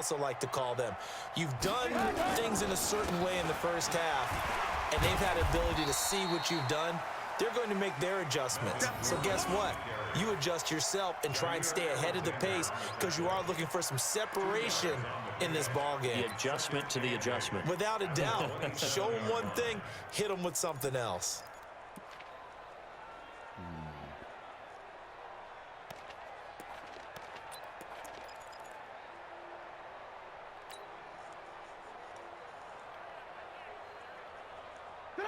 also like to call them. You've done things in a certain way in the first half, and they've had ability to see what you've done. They're going to make their adjustments. So guess what? You adjust yourself and try and stay ahead of the pace because you are looking for some separation in this ball game. The adjustment to the adjustment. Without a doubt. Show them one thing, hit them with something else.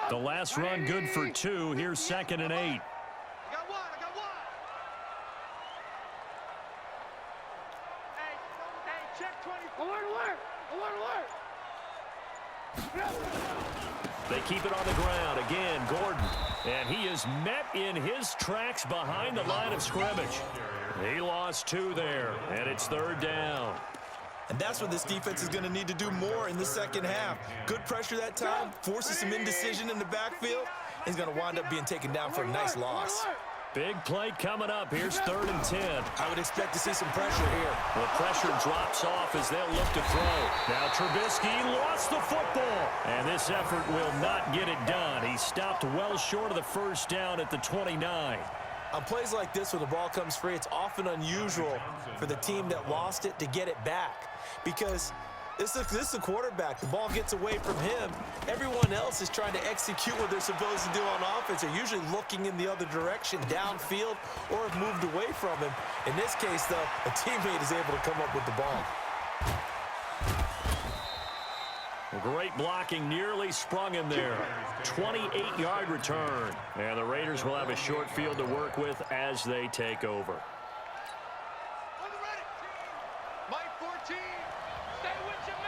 The last run good for 2. Here's 2nd and 8. I got one. Hey, check 20. Alert. They keep it on the ground. Again, Gordon. And he is met in his tracks behind the line of scrimmage. He lost 2 there, and it's 3rd down. And that's what this defense is going to need to do more in the second half. Good pressure that time, forces some indecision in the backfield. He's going to wind up being taken down for a nice loss. Big play coming up. Here's 3rd and 10. I would expect to see some pressure here. The pressure drops off as they'll look to throw. Now Trubisky lost the football. And this effort will not get it done. He stopped well short of the first down at the 29. On plays like this where the ball comes free, it's often unusual for the team that lost it to get it back. Because this is the quarterback. The ball gets away from him. Everyone else is trying to execute what they're supposed to do on offense. They're usually looking in the other direction, downfield, or have moved away from him. In this case, though, a teammate is able to come up with the ball. Great blocking, nearly sprung him there. 28-yard return. And the Raiders will have a short field to work with as they take over. Mike 14. Stay with your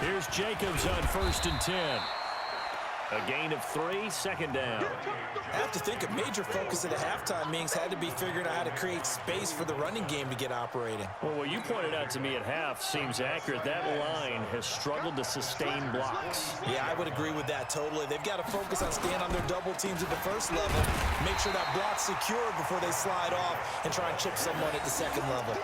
man. Here's Jacobs on 1st and 10. A gain of 3, 2nd down. I have to think a major focus at the halftime meetings had to be figuring out how to create space for the running game to get operating. Well, what you pointed out to me at half seems accurate. That line has struggled to sustain blocks. Yeah, I would agree with that totally. They've got to focus on staying on their double teams at the first level, make sure that block's secure before they slide off, and try and chip someone at the second level.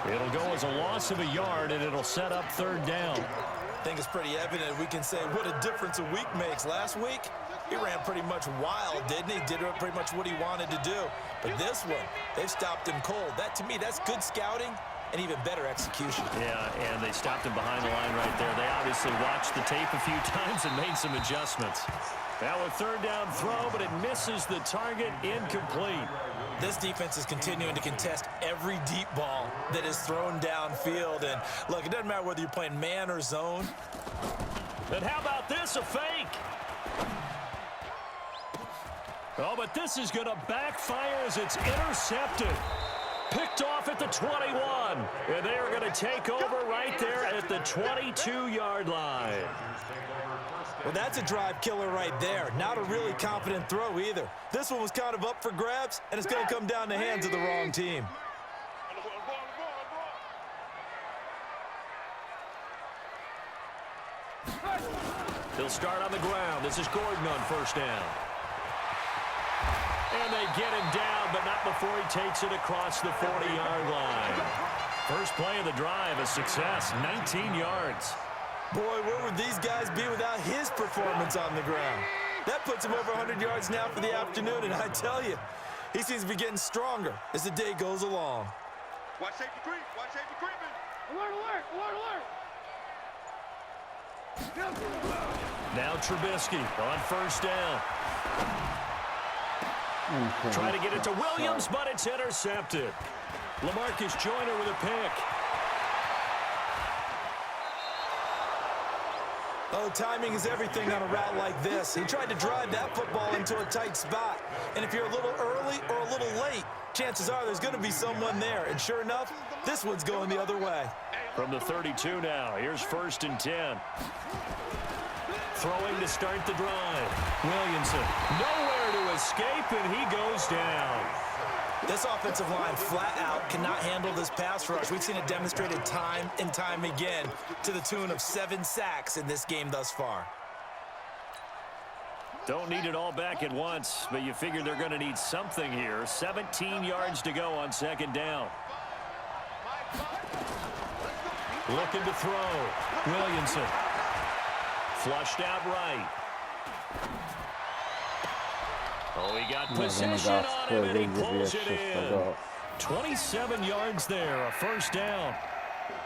It'll go as a loss of a yard, and it'll set up 3rd down. I think it's pretty evident we can say what a difference a week makes. Last week, he ran pretty much wild, didn't he? Did pretty much what he wanted to do. But this one, they've stopped him cold. That, to me, that's good scouting and even better execution. Yeah, and they stopped him behind the line right there. They obviously watched the tape a few times and made some adjustments. Now a 3rd down throw, but it misses the target, incomplete. This defense is continuing to contest every deep ball that is thrown downfield. And, look, it doesn't matter whether you're playing man or zone. And how about this, a fake? Oh, but this is going to backfire as it's intercepted. Picked off at the 21. And they are going to take over right there at the 22-yard line. Well, that's a drive killer right there. Not a really confident throw either. This one was kind of up for grabs, and it's going to come down the hands of the wrong team. He'll start on the ground. This is Gordon on 1st down. And they get him down, but not before he takes it across the 40-yard line. First play of the drive, a success, 19 yards. Boy, where would these guys be without his performance on the ground? That puts him over 100 yards now for the afternoon, and I tell you, he seems to be getting stronger as the day goes along. Watch safety creep. Watch safety creeping. Alert. Now Trubisky on 1st down. Trying to get it to Williams, but it's intercepted. LaMarcus Joyner with a pick. Oh, timing is everything on a route like this. He tried to drive that football into a tight spot. And if you're a little early or a little late, chances are there's going to be someone there. And sure enough, this one's going the other way. From the 32 now, here's 1st and 10. Throwing to start the drive. Williamson, nowhere to escape, and he goes down. This offensive line flat out cannot handle this pass rush. We've seen it demonstrated time and time again to the tune of 7 sacks in this game thus far. Don't need it all back at once, but you figure they're going to need something here. 17 yards to go on 2nd down. Looking to throw. Williamson. Flushed out right. Oh, he got possession on him, and he pulls it in. 27 yards there, a first down.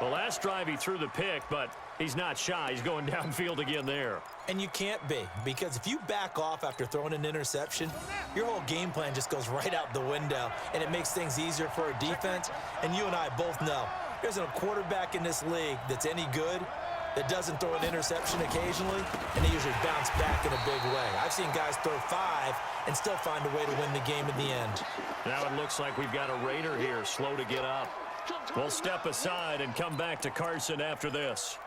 The last drive he threw the pick, but he's not shy. He's going downfield again there. And you can't be, because if you back off after throwing an interception, your whole game plan just goes right out the window, and it makes things easier for a defense. And you and I both know there's a quarterback in this league that's any good that doesn't throw an interception occasionally, and they usually bounce back in a big way. I've seen guys throw 5 and still find a way to win the game in the end. Now it looks like we've got a Raider here, slow to get up. We'll step aside and come back to Carson after this.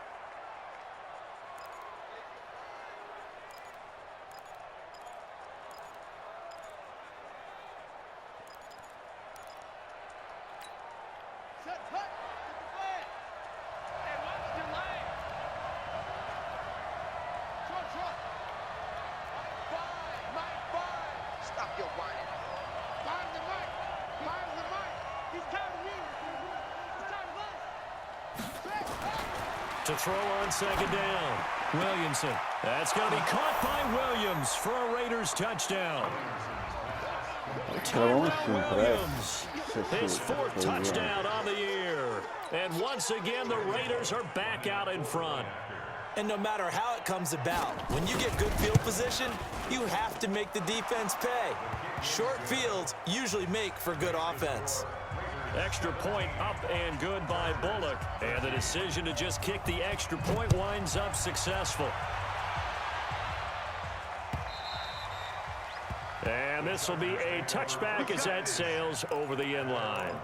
To throw on second down. Williamson. That's going to be caught by Williams for a Raiders touchdown. Tyrell Williams, his 4th touchdown on the year. And once again, the Raiders are back out in front. And no matter how it comes about, when you get good field position, you have to make the defense pay. Short fields usually make for good offense. Extra point up and good by Bullock. And the decision to just kick the extra point winds up successful. And this will be a touchback as that sails over the end line.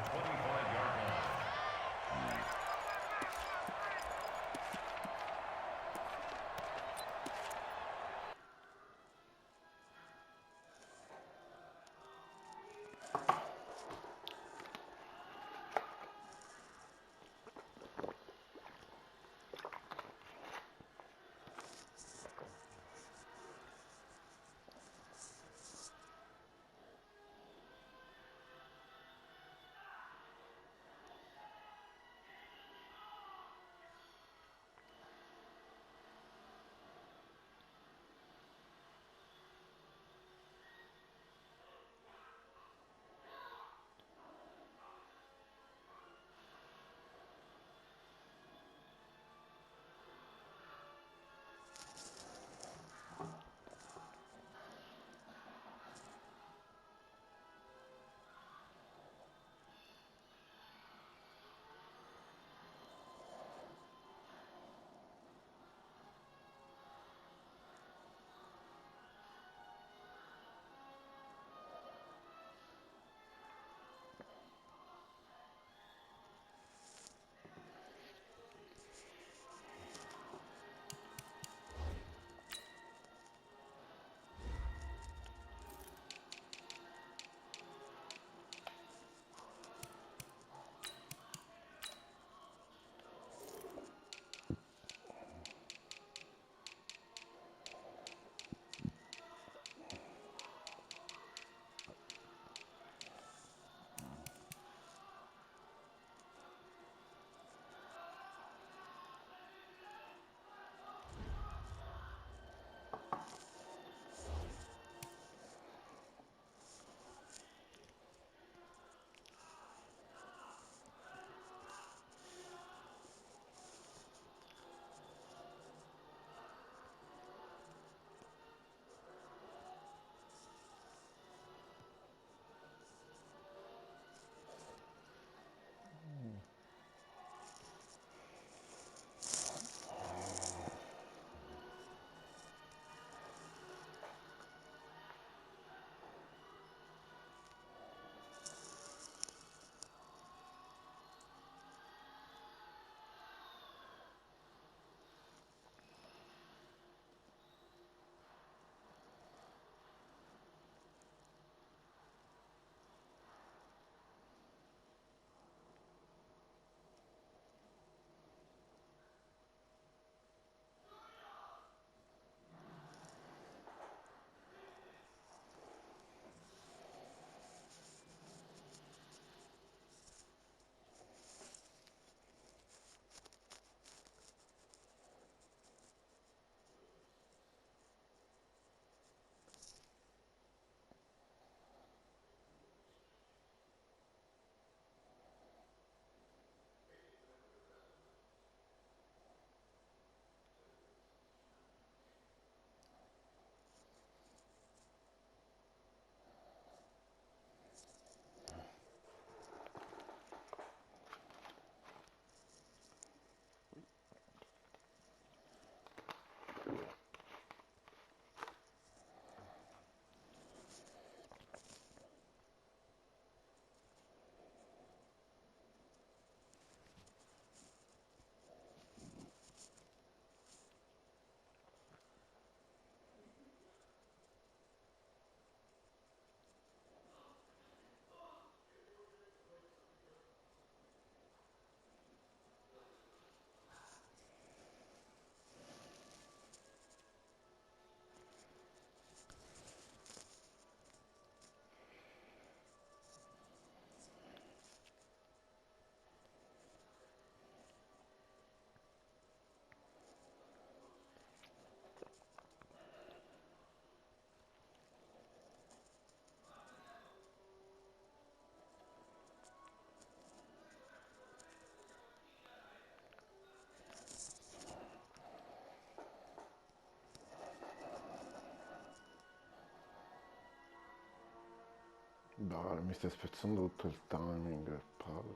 Dai, mi stai spezzando tutto il timing, che palle.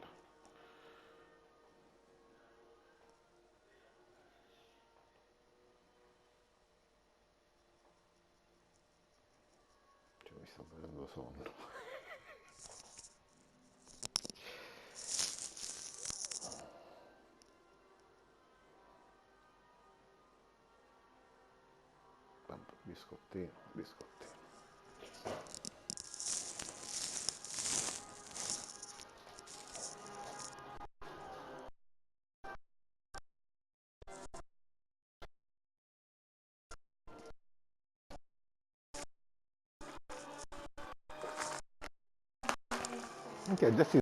Cioè, mi sta prendendo sonno. Vabbè, biscottino, biscottino. Ok, già si...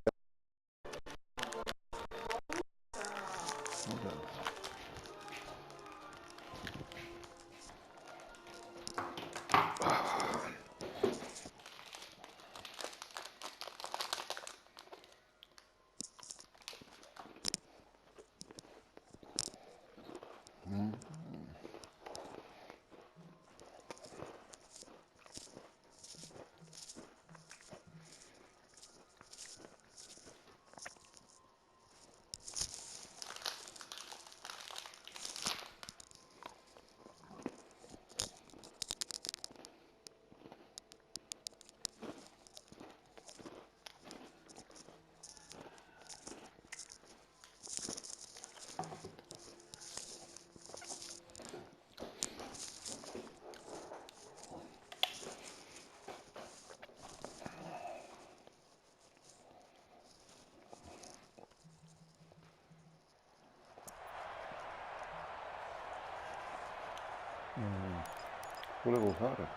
Volevo fare.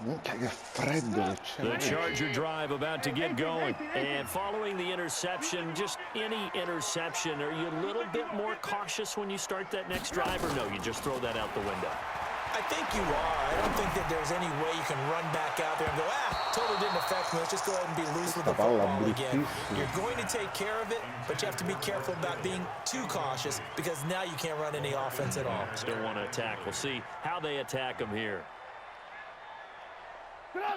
Minchia, che freddo che c'è. The Charger drive about to get going. And following the interception, just any interception, are you a little bit more cautious when you start that next drive, or no, you just throw that out the window? I think you are. I don't think that there's any way you can run back out there and go, totally didn't affect me. Let's just go ahead and be loose with the football again. You're going to take care of it, but you have to be careful about being too cautious because now you can't run any offense at all. Still want to attack. We'll see how they attack them here.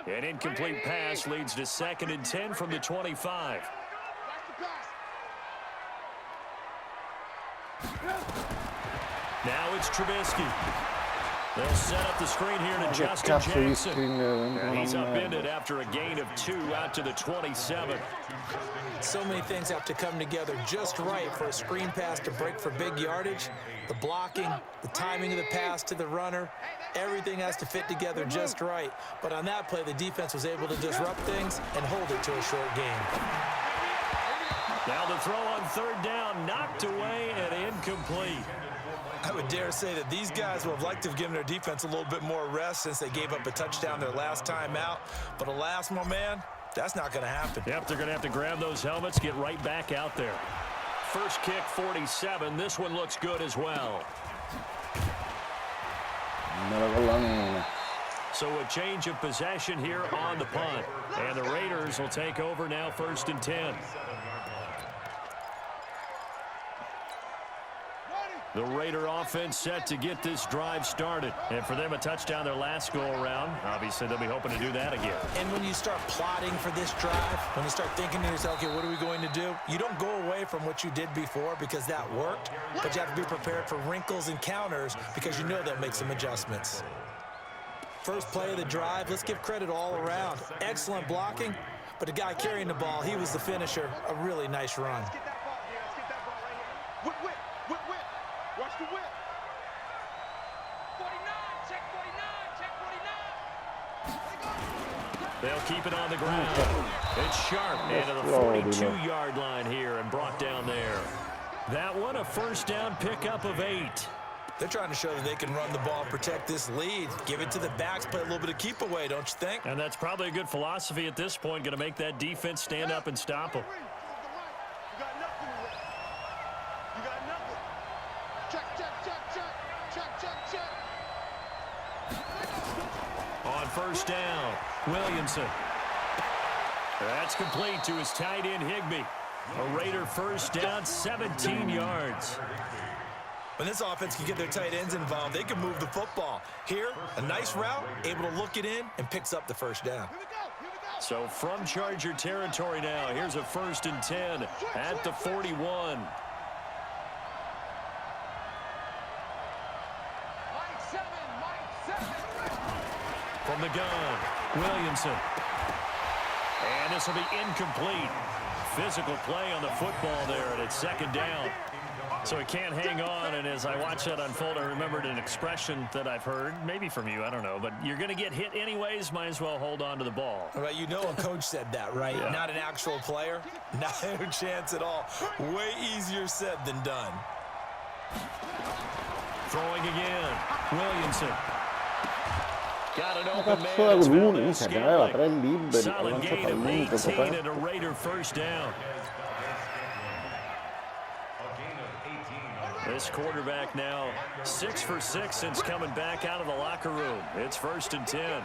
An incomplete pass leads to 2nd and 10 from the 25. Now it's Trubisky. They'll set up the screen here to Justin Jackson. And he's upended after a gain of 2 out to the 27. So many things have to come together just right for a screen pass to break for big yardage. The blocking, the timing of the pass to the runner, everything has to fit together just right. But on that play, the defense was able to disrupt things and hold it to a short game. Now the throw on 3rd down, knocked away and incomplete. I would dare say that these guys would have liked to have given their defense a little bit more rest since they gave up a touchdown their last time out. But alas, my man, that's not going to happen. Yep, they're going to have to grab those helmets, get right back out there. First kick, 47. This one looks good as well. So a change of possession here on the punt. And the Raiders will take over now 1st and 10. The Raider offense set to get this drive started. And for them, a touchdown their last go-around. Obviously, they'll be hoping to do that again. And when you start plotting for this drive, when you start thinking to yourself, okay, what are we going to do? You don't go away from what you did before because that worked, but you have to be prepared for wrinkles and counters because you know they'll make some adjustments. First play of the drive, let's give credit all around. Excellent blocking, but the guy carrying the ball, he was the finisher. A really nice run. Let's get that ball, yeah, let's get that ball right here. Whip. Watch the whip. 49, check 49, check 49. They'll keep it on the ground. It's sharp into the 42-yard line here and brought down there. That one, a 1st down pickup of 8. They're trying to show that they can run the ball and protect this lead. Give it to the backs, play a little bit of keep away, don't you think? And that's probably a good philosophy at this point, going to make that defense stand up and stop them. You got nothing. You got nothing. Check. On 1st down, Williamson. That's complete to his tight end, Higbee. A Raider 1st down, 17 yards. When this offense can get their tight ends involved, they can move the football. Here, a nice route, able to look it in, and picks up the first down. So from Charger territory now, here's a 1st and 10 at the 41. From the gun, Williamson. And this will be incomplete. Physical play on the football there, and it's 2nd down. So he can't hang on, and as I watch that unfold, I remembered an expression that I've heard, maybe from you, I don't know, but you're going to get hit anyways, might as well hold on to the ball. Right, you know a coach said that, right? Yeah. Not an actual player. Not a chance at all. Way easier said than done. Throwing again, Williamson. Got an Ma open cazzo man. è It's l'uno? Will Minchia, che aveva 3 Scanlon. liberi, ha Solid lanciato gain al of limite, 18 and a Raider first down. This quarterback now 6 for 6 since coming back out of the locker room. It's 1st and 10.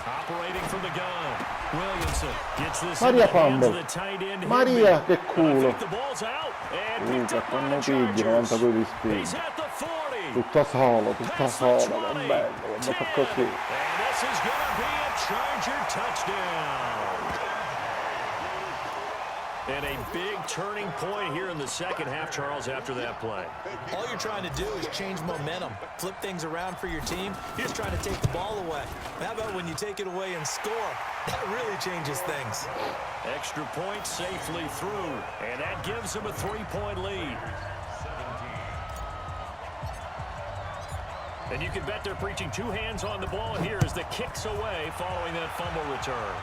Operating from the gun. Williamson gets this in the hands of the tight end. Maria, che culo. I think the ball's out. And picked up by the pigli, Chargers. 92 di He's spinta. at the 40. Tutta solo, Past the 20, va bello, quando fa così. And this is going to be a Charger touchdown. And a big turning point here in the second half, Charles, after that play. All you're trying to do is change momentum, flip things around for your team. You're just trying to take the ball away. How about when you take it away and score? That really changes things. Extra point safely through, and that gives them a 3-point lead. And you can bet they're preaching 2 hands on the ball here as the kick's away following that fumble return.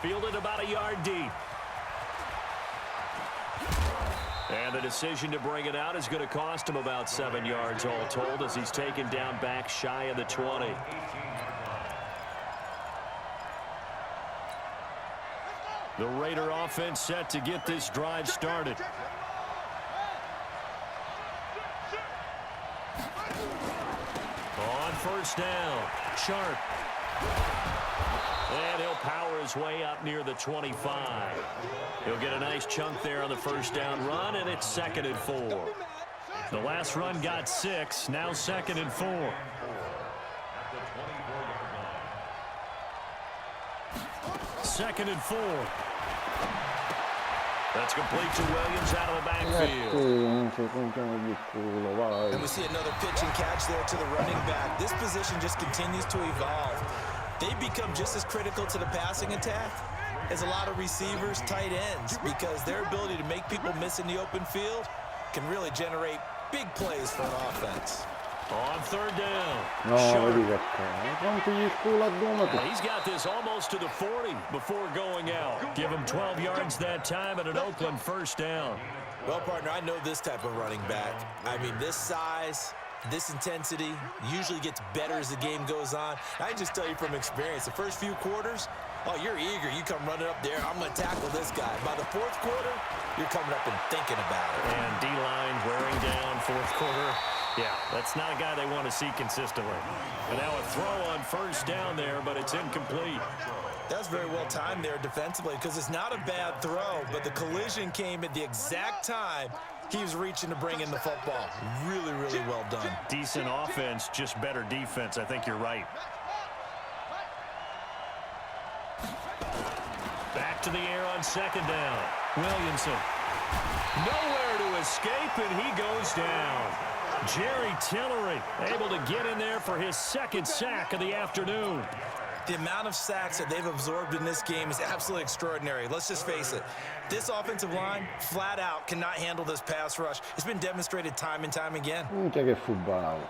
Fielded about a yard deep. And the decision to bring it out is going to cost him about 7 yards all told as he's taken down back shy of the 20. The Raider offense set to get this drive started. On 1st down, Sharp. And he'll power his way up near the 25. He'll get a nice chunk there on the 1st down run, and it's 2nd and 4. The last run got 6, now 2nd and 4. Second and 4. That's complete to Williams out of the backfield. And we see another pitch and catch there to the running back. This position just continues to evolve. They become just as critical to the passing attack as a lot of receivers, tight ends, because their ability to make people miss in the open field can really generate big plays for an offense. On 3rd down. No, Sharp. vedi che quanto gli culo a Donato. He's got this almost to the 40 before going out. Give him 12 yards that time and an Oakland 1st down. Well, partner, I know this type of running back. I mean, this size, this intensity usually gets better as the game goes on. I can just tell you from experience, the first few quarters, oh, you're eager. You come running up there. I'm going to tackle this guy. By the 4th quarter, you're coming up and thinking about it. And D-line wearing down 4th quarter. Yeah, that's not a guy they want to see consistently. And now a throw on 1st down there, but it's incomplete. That's very well timed there defensively because it's not a bad throw, but the collision came at the exact time he was reaching to bring in the football. Really, really well done. Decent offense, just better defense. I think you're right. Back to the air on 2nd down. Williamson. Nowhere to escape, and he goes down. Jerry Tillery able to get in there for his 2nd sack of the afternoon. The amount of sacks that they've absorbed in this game is absolutely extraordinary. Let's just face it. This offensive line, flat out, cannot handle this pass rush. It's been demonstrated time and time again. Minchia che fu bravo.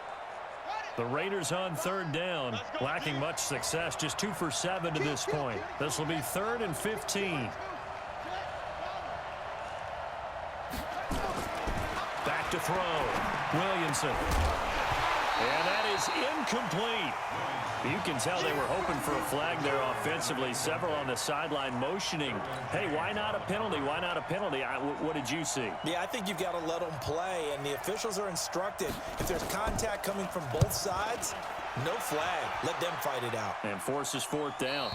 The Raiders on 3rd down, lacking much success, just 2 for 7 to this point. This will be 3rd and 15. Back to throw. Williamson. And that is incomplete. You can tell they were hoping for a flag there offensively. Several on the sideline motioning. Hey, why not a penalty? Why not a penalty? What did you see? Yeah, I think you've got to let them play, and the officials are instructed. If there's contact coming from both sides, no flag. Let them fight it out. And forces 4th down.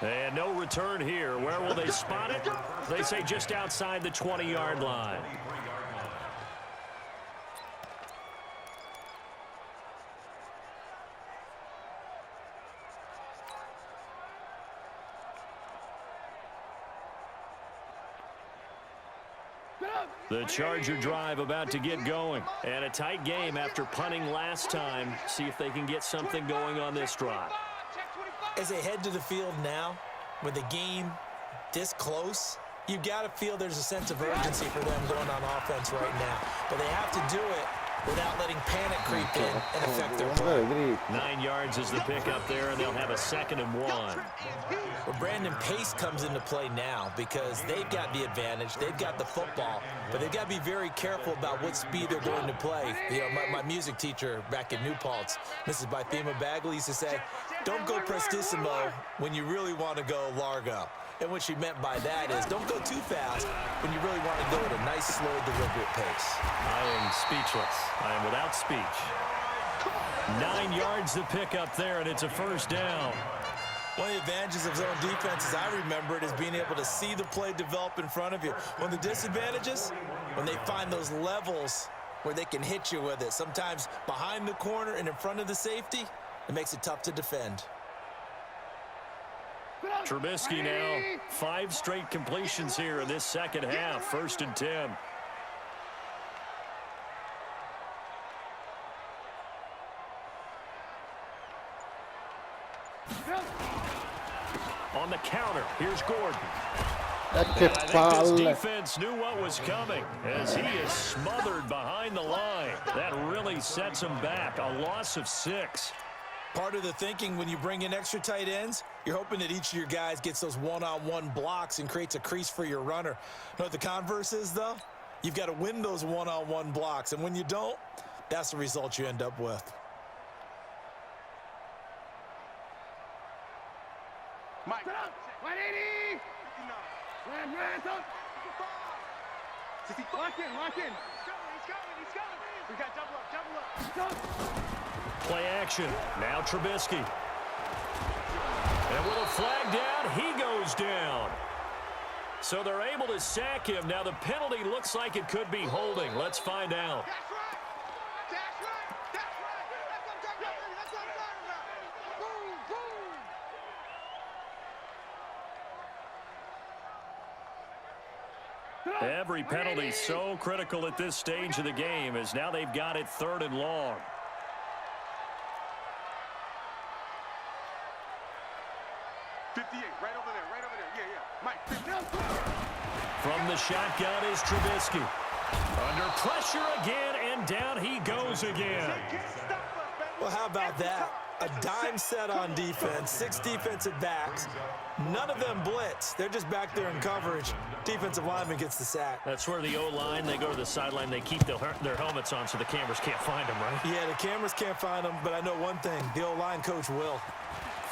And no return here. Where will they spot it? They say just outside the 20-yard line. The Charger drive about to get going. And a tight game after punting last time. See if they can get something going on this drive. As they head to the field now, with the game this close, you've got to feel there's a sense of urgency for them going on offense right now. But they have to do it without letting panic creep in and affect their play. 9 yards is the pickup there, and they'll have a 2nd and 1. Well, Brandon, pace comes into play now because they've got the advantage. They've got the football, but they've got to be very careful about what speed they're going to play. You know, my music teacher back in New Paltz, Mrs. Bythema Bagley, used to say, don't go prestissimo when you really want to go largo. And what she meant by that is don't go too fast when you really want to go at a nice, slow, deliberate pace. I am speechless. I am without speech. 9 yards to pick up there, and it's a 1st down. One of the advantages of zone defense, as I remember it, is being able to see the play develop in front of you. One of the disadvantages, when they find those levels where they can hit you with it, sometimes behind the corner and in front of the safety, it makes it tough to defend. Trubisky now, 5 straight completions here in this second half. 1st and 10. On the counter, here's Gordon. And I think this defense knew what was coming as he is smothered behind the line. That really sets him back. A loss of 6. Part of the thinking when you bring in extra tight ends, you're hoping that each of your guys gets those one-on-one blocks and creates a crease for your runner. You know what the converse is, though? You've got to win those one-on-one blocks, and when you don't, that's the result you end up with. Mike. 180. Lock in. He's coming. We got double up. Play action. Now Trubisky. And with a flag down, he goes down. So they're able to sack him. Now the penalty looks like it could be holding. Let's find out. That's right. That's what I'm talking about. Boom. Every penalty so critical at this stage of the game as now they've got it 3rd and long. Right over there. Yeah. Mike. From the shotgun is Trubisky. Under pressure again, and down he goes again. Well, how about that? A dime set on defense, 6 defensive backs. None of them blitz. They're just back there in coverage. Defensive lineman gets the sack. That's where the O-line, they go to the sideline, they keep their helmets on so the cameras can't find them, right? Yeah, the cameras can't find them, but I know one thing. The O-line coach will.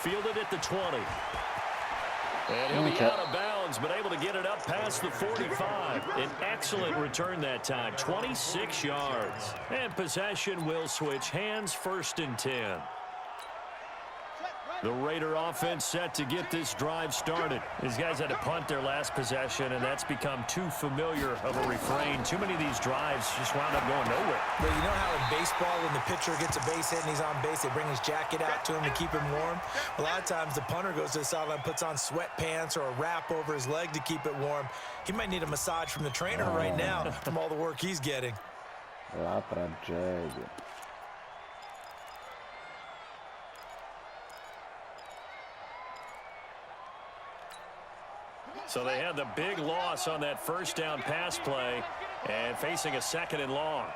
Fielded at the 20. And he'll be out of bounds, but able to get it up past the 45. An excellent return that time, 26 yards. And possession will switch hands, 1st and 10. The Raider offense set to get this drive started. These guys had to punt their last possession, and that's become too familiar of a refrain. Too many of these drives just wound up going nowhere. But you know how in baseball, when the pitcher gets a base hit and he's on base, they bring his jacket out to him to keep him warm? A lot of times the punter goes to the sideline, puts on sweatpants or a wrap over his leg to keep it warm. He might need a massage from the trainer right now from all the work he's getting. La tragedia. So they had the big loss on that 1st down pass play and facing a 2nd and long.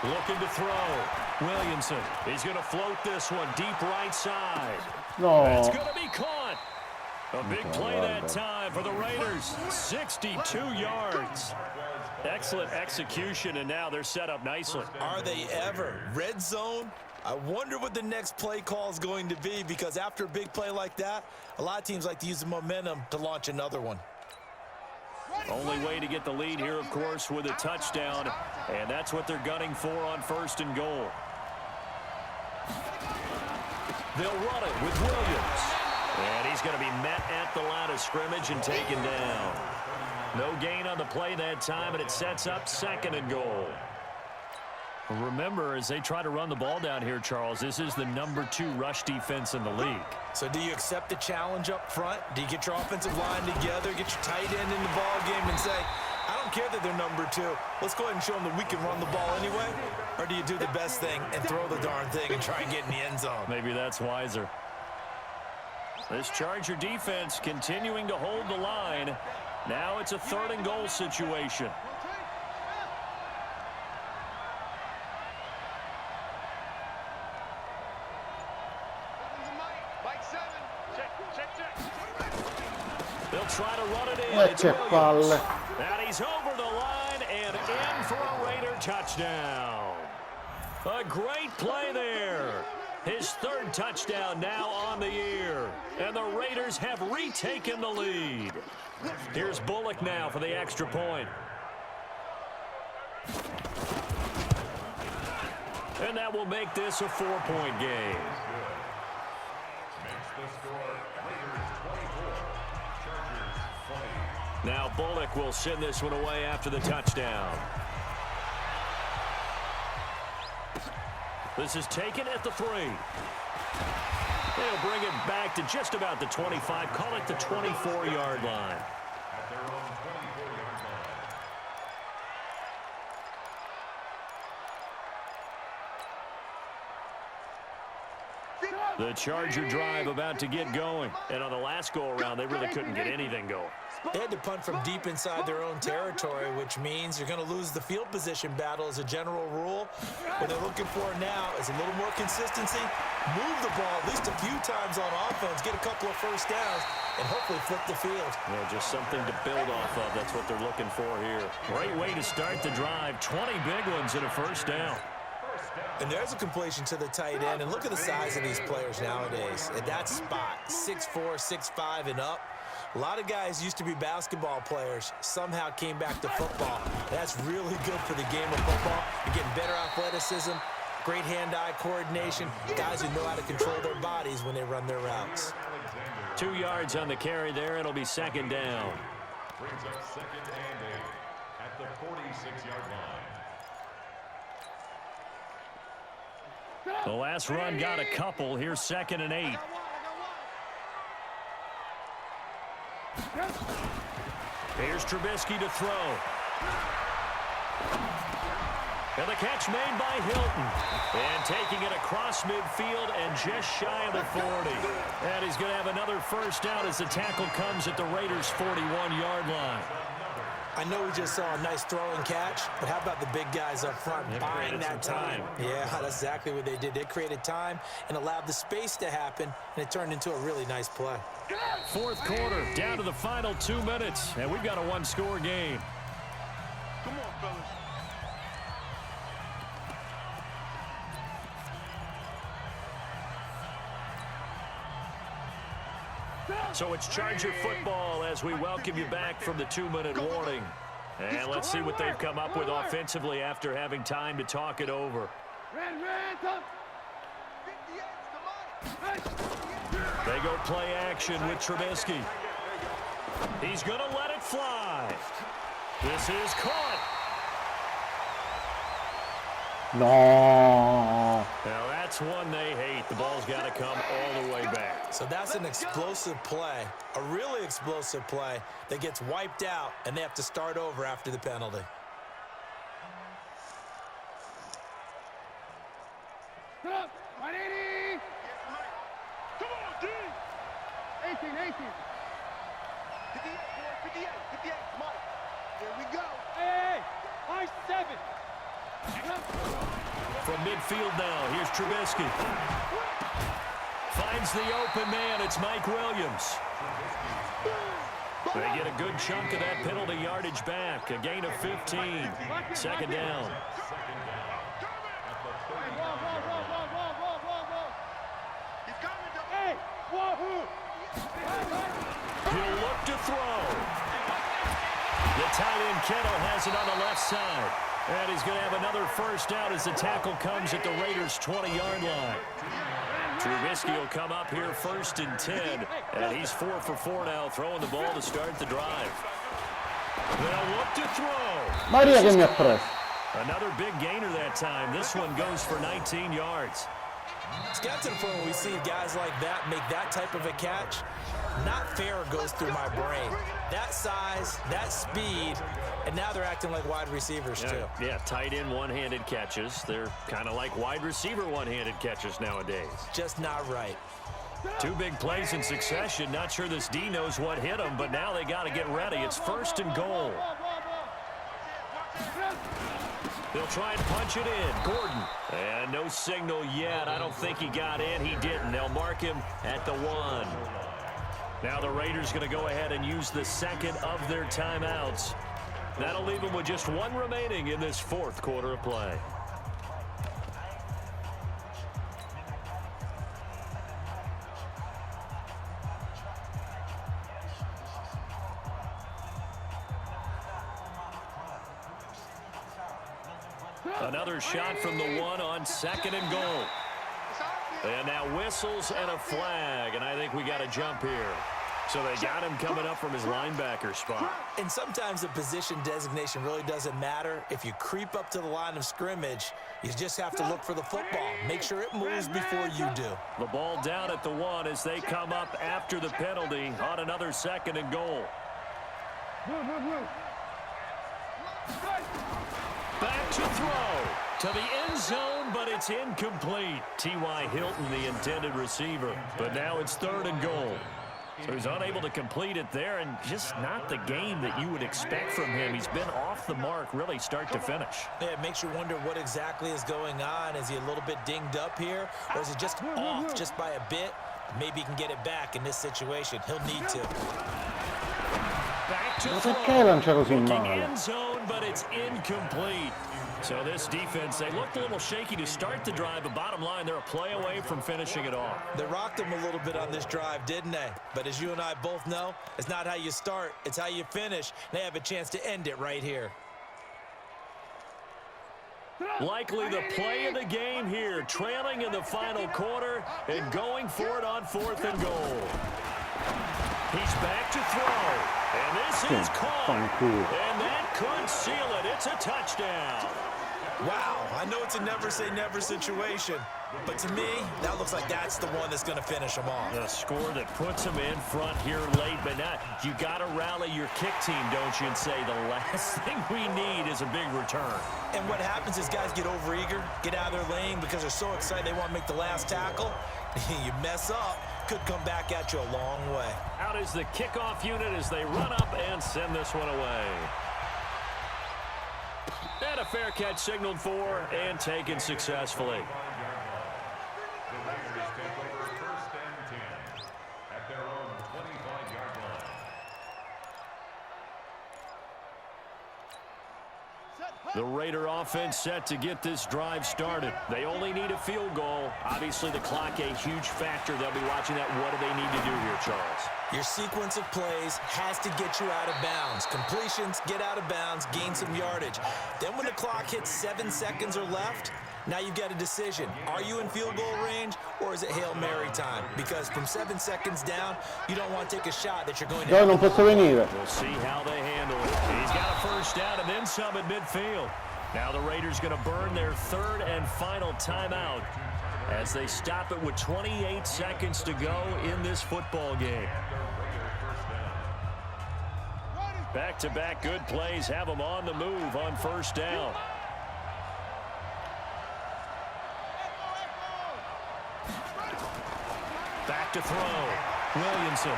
Looking to throw. Williamson. He's going to float this one deep right side. No. It's going to be caught. A big play that time for the Raiders. 62 yards. Excellent execution, and now they're set up nicely. Are they ever? Red zone? I wonder what the next play call is going to be, because after a big play like that, a lot of teams like to use the momentum to launch another one. Only way to get the lead here, of course, with a touchdown, and that's what they're gunning for on 1st and goal. They'll run it with Williams. And he's going to be met at the line of scrimmage and taken down. No gain on the play that time, and it sets up 2nd and goal. Remember, as they try to run the ball down here, Charles, this is the #2 rush defense in the league. So do you accept the challenge up front? Do you get your offensive line together, get your tight end in the ball game and say, I don't care that they're #2. Let's go ahead and show them that we can run the ball anyway? Or do you do the best thing and throw the darn thing and try and get in the end zone? Maybe that's wiser. This Charger defense continuing to hold the line. Now it's a 3rd and goal situation. They'll try to run it in. It's Che palle. And he's over the line and in for a Raider touchdown. A great play there. His 3rd touchdown now on the year. And the Raiders have retaken the lead. Here's Bullock now for the extra point. And that will make this a 4-point game. Now Bullock will send this one away after the touchdown. This is taken at the 3. They'll bring it back to just about the 25. Call it the 24-yard line. The Charger drive about to get going. And on the last go-around, they really couldn't get anything going. They had to punt from deep inside their own territory, which means you're going to lose the field position battle as a general rule. What they're looking for now is a little more consistency, move the ball at least a few times on offense, get a couple of first downs, and hopefully flip the field. Yeah, just something to build off of. That's what they're looking for here. Great way to start the drive. 20 big ones and a first down. And there's a completion to the tight end. And look at the size of these players nowadays. At that spot, 6'4", 6'5", and up. A lot of guys used to be basketball players, somehow came back to football. That's really good for the game of football. You're getting better athleticism, great hand-eye coordination, guys who know how to control their bodies when they run their routes. 2 yards on the carry there. It'll be 2nd down. Brings up 2nd and 8 at the 46-yard line. The last run got a couple. Here's 2nd and 8. Here's Trubisky to throw. And the catch made by Hilton. And taking it across midfield and just shy of the 40. And he's going to have another first down as the tackle comes at the Raiders' 41-yard line. I know we just saw a nice throw and catch, but how about the big guys up front buying that time? Yeah, that's exactly what they did. They created time and allowed the space to happen, and it turned into a really nice play. 4th quarter, down to the final 2 minutes, and we've got a 1-score game. Come on, fellas. So it's Charger football as we welcome you back from the 2-minute warning. And let's see what they've come up with offensively after having time to talk it over. They go play action with Trubisky. He's going to let it fly. This is caught. No. Now that's one they hate. The ball's got to come all the way back. So that's an explosive play, a really explosive play that gets wiped out, and they have to start over after the penalty. Come on, D! 18. 58, 58, Mike. Here we go. Hey, high 7. From midfield now, here's Trubisky. Finds the open man. It's Mike Williams. They get a good chunk of that penalty yardage back. A gain of 15. 2nd down. Hey, wahoo! He'll look to throw. The tight end Kittle has it on the left side. And he's going to have another first down as the tackle comes at the Raiders' 20-yard line. Trubisky will come up here 1st and 10, and he's 4 for 4 now, throwing the ball to start the drive. They'll look to throw. Maria che mi ha preso. Another big gainer that time. This one goes for 19 yards. It's got to the point when we see guys like that make that type of a catch, not fair goes through my brain. That size, that speed, and now they're acting like wide receivers too. Yeah, tight end one-handed catches. They're kind of like wide receiver one-handed catches nowadays. Just not right. 2 big plays in succession. Not sure this D knows what hit them, but now they got to get ready. It's 1st and goal. They'll try and punch it in. Gordon. And no signal yet. I don't think he got in. He didn't. They'll mark him at the 1. Now the Raiders going to go ahead and use the 2nd of their timeouts. That'll leave them with just 1 remaining in this 4th quarter of play. Another shot from the 1 on 2nd and goal. And now whistles and a flag, and I think we got a jump here. So they got him coming up from his linebacker spot. And sometimes the position designation really doesn't matter. If you creep up to the line of scrimmage, you just have to look for the football. Make sure it moves before you do. The ball down at the 1 as they come up after the penalty on another 2nd and goal. Back to throw to the end zone, but it's incomplete. T.Y. Hilton, the intended receiver, but now it's 3rd and goal. So he's unable to complete it there, and just not the game that you would expect from him. He's been off the mark really start to finish. Yeah, it makes you wonder what exactly is going on. Is he a little bit dinged up here, or is it just off just by a bit? Maybe he can get it back in this situation. He'll need to. Back to Ma throw. perché lancia così Looking male? end zone, but it's incomplete. So this defense, they looked a little shaky to start the drive, but bottom line, they're a play away from finishing it off. They rocked him a little bit on this drive, didn't they? But as you and I both know, it's not how you start, it's how you finish. They have a chance to end it right here. Likely the play of the game here, trailing in the final quarter and going for it on 4th and goal. He's back to throw, and this is caught, and that could seal it. It's a touchdown. Wow, I know it's a never-say-never situation, but to me, that looks like that's the one that's going to finish them off. The score that puts them in front here late, but not. You got to rally your kick team, don't you, and say the last thing we need is a big return. And what happens is guys get overeager, get out of their lane because they're so excited they want to make the last tackle. You mess up, could come back at you a long way. Out is the kickoff unit as they run up and send this one away. And a fair catch signaled for and taken successfully. The Raiders take over 1st and 10 at their own 25-yard line. The Raider offense set to get this drive started. They only need a field goal. Obviously, the clock a huge factor. They'll be watching that. What do they need to do here, Charles? Your sequence of plays has to get you out of bounds. Completions, get out of bounds, gain some yardage. Then when the clock hits 7 seconds or left, now you've got a decision. Are you in field goal range, or is it Hail Mary time? Because from 7 seconds down, you don't want to take a shot that you're going to... Io non posso venire. We'll see how they handle it. He's got a 1st down and then some at midfield. Now the Raiders going to burn their 3rd and final timeout as they stop it with 28 seconds to go in this football game. Back-to-back good plays have them on the move on 1st down. Back to throw. Williamson.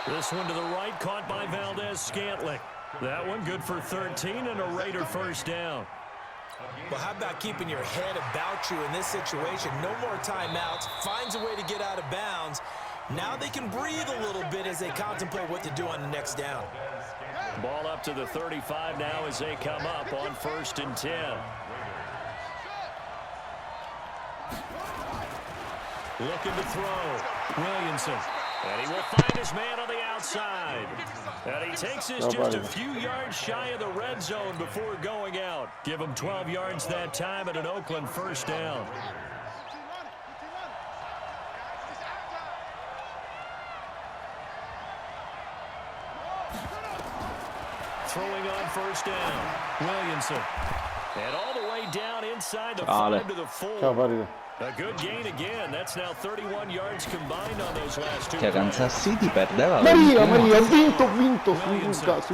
This one to the right, caught by Valdez-Scantling. That one good for 13 and a Raider 1st down. Well, how about keeping your head about you in this situation? No more timeouts. Finds a way to get out of bounds. Now they can breathe a little bit as they contemplate what to do on the next down. Ball up to the 35 now as they come up on 1st and 10. Looking to throw. Williamson. And he will find his man on the outside. And he takes this just a few yards shy of the red zone before going out. Give him 12 yards that time at an Oakland 1st down. throwing on first down. Williamson. And all the way down inside the Ale. 5 to the 4. Ciao Paride. A good gain again. That's now 31 yards combined on those last two. Cioè Kansas City perdeva Maria, 21. Maria, ho vinto,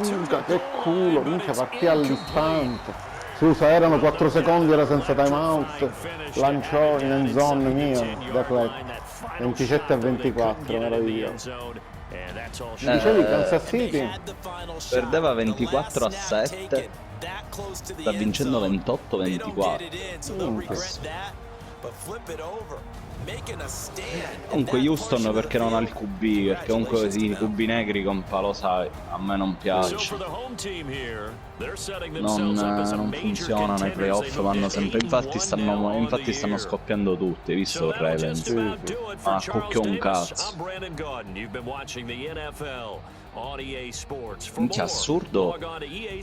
Suga, che culo, minchia, partì all'istante. Scusa, erano 4 secondi, era senza timeout, lanciò in end zone mio, deflect, 27-24, meraviglioso. Mi dicevi Kansas City? Perdeva 24-7, sta vincendo 28-24. Comunque Houston perché non ha il QB, perché comunque sì, i QB negri compa, lo sai, a me non piace, non funziona nei playoff, vanno sempre, infatti stanno scoppiando tutti, hai visto il Ravens? Ma cucchio un cazzo. Minchia, assurdo,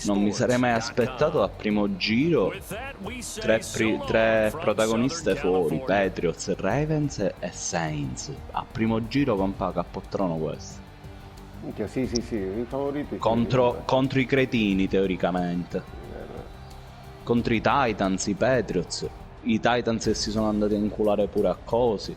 non mi sarei mai aspettato a primo giro tre protagoniste fuori, Patriots, Ravens e Saints. A primo giro compa capottrono questo. Minchia, sì, i favoriti. Contro i cretini teoricamente. Contro i Titans, i Patriots. I Titans che si sono andati a inculare pure a cosi.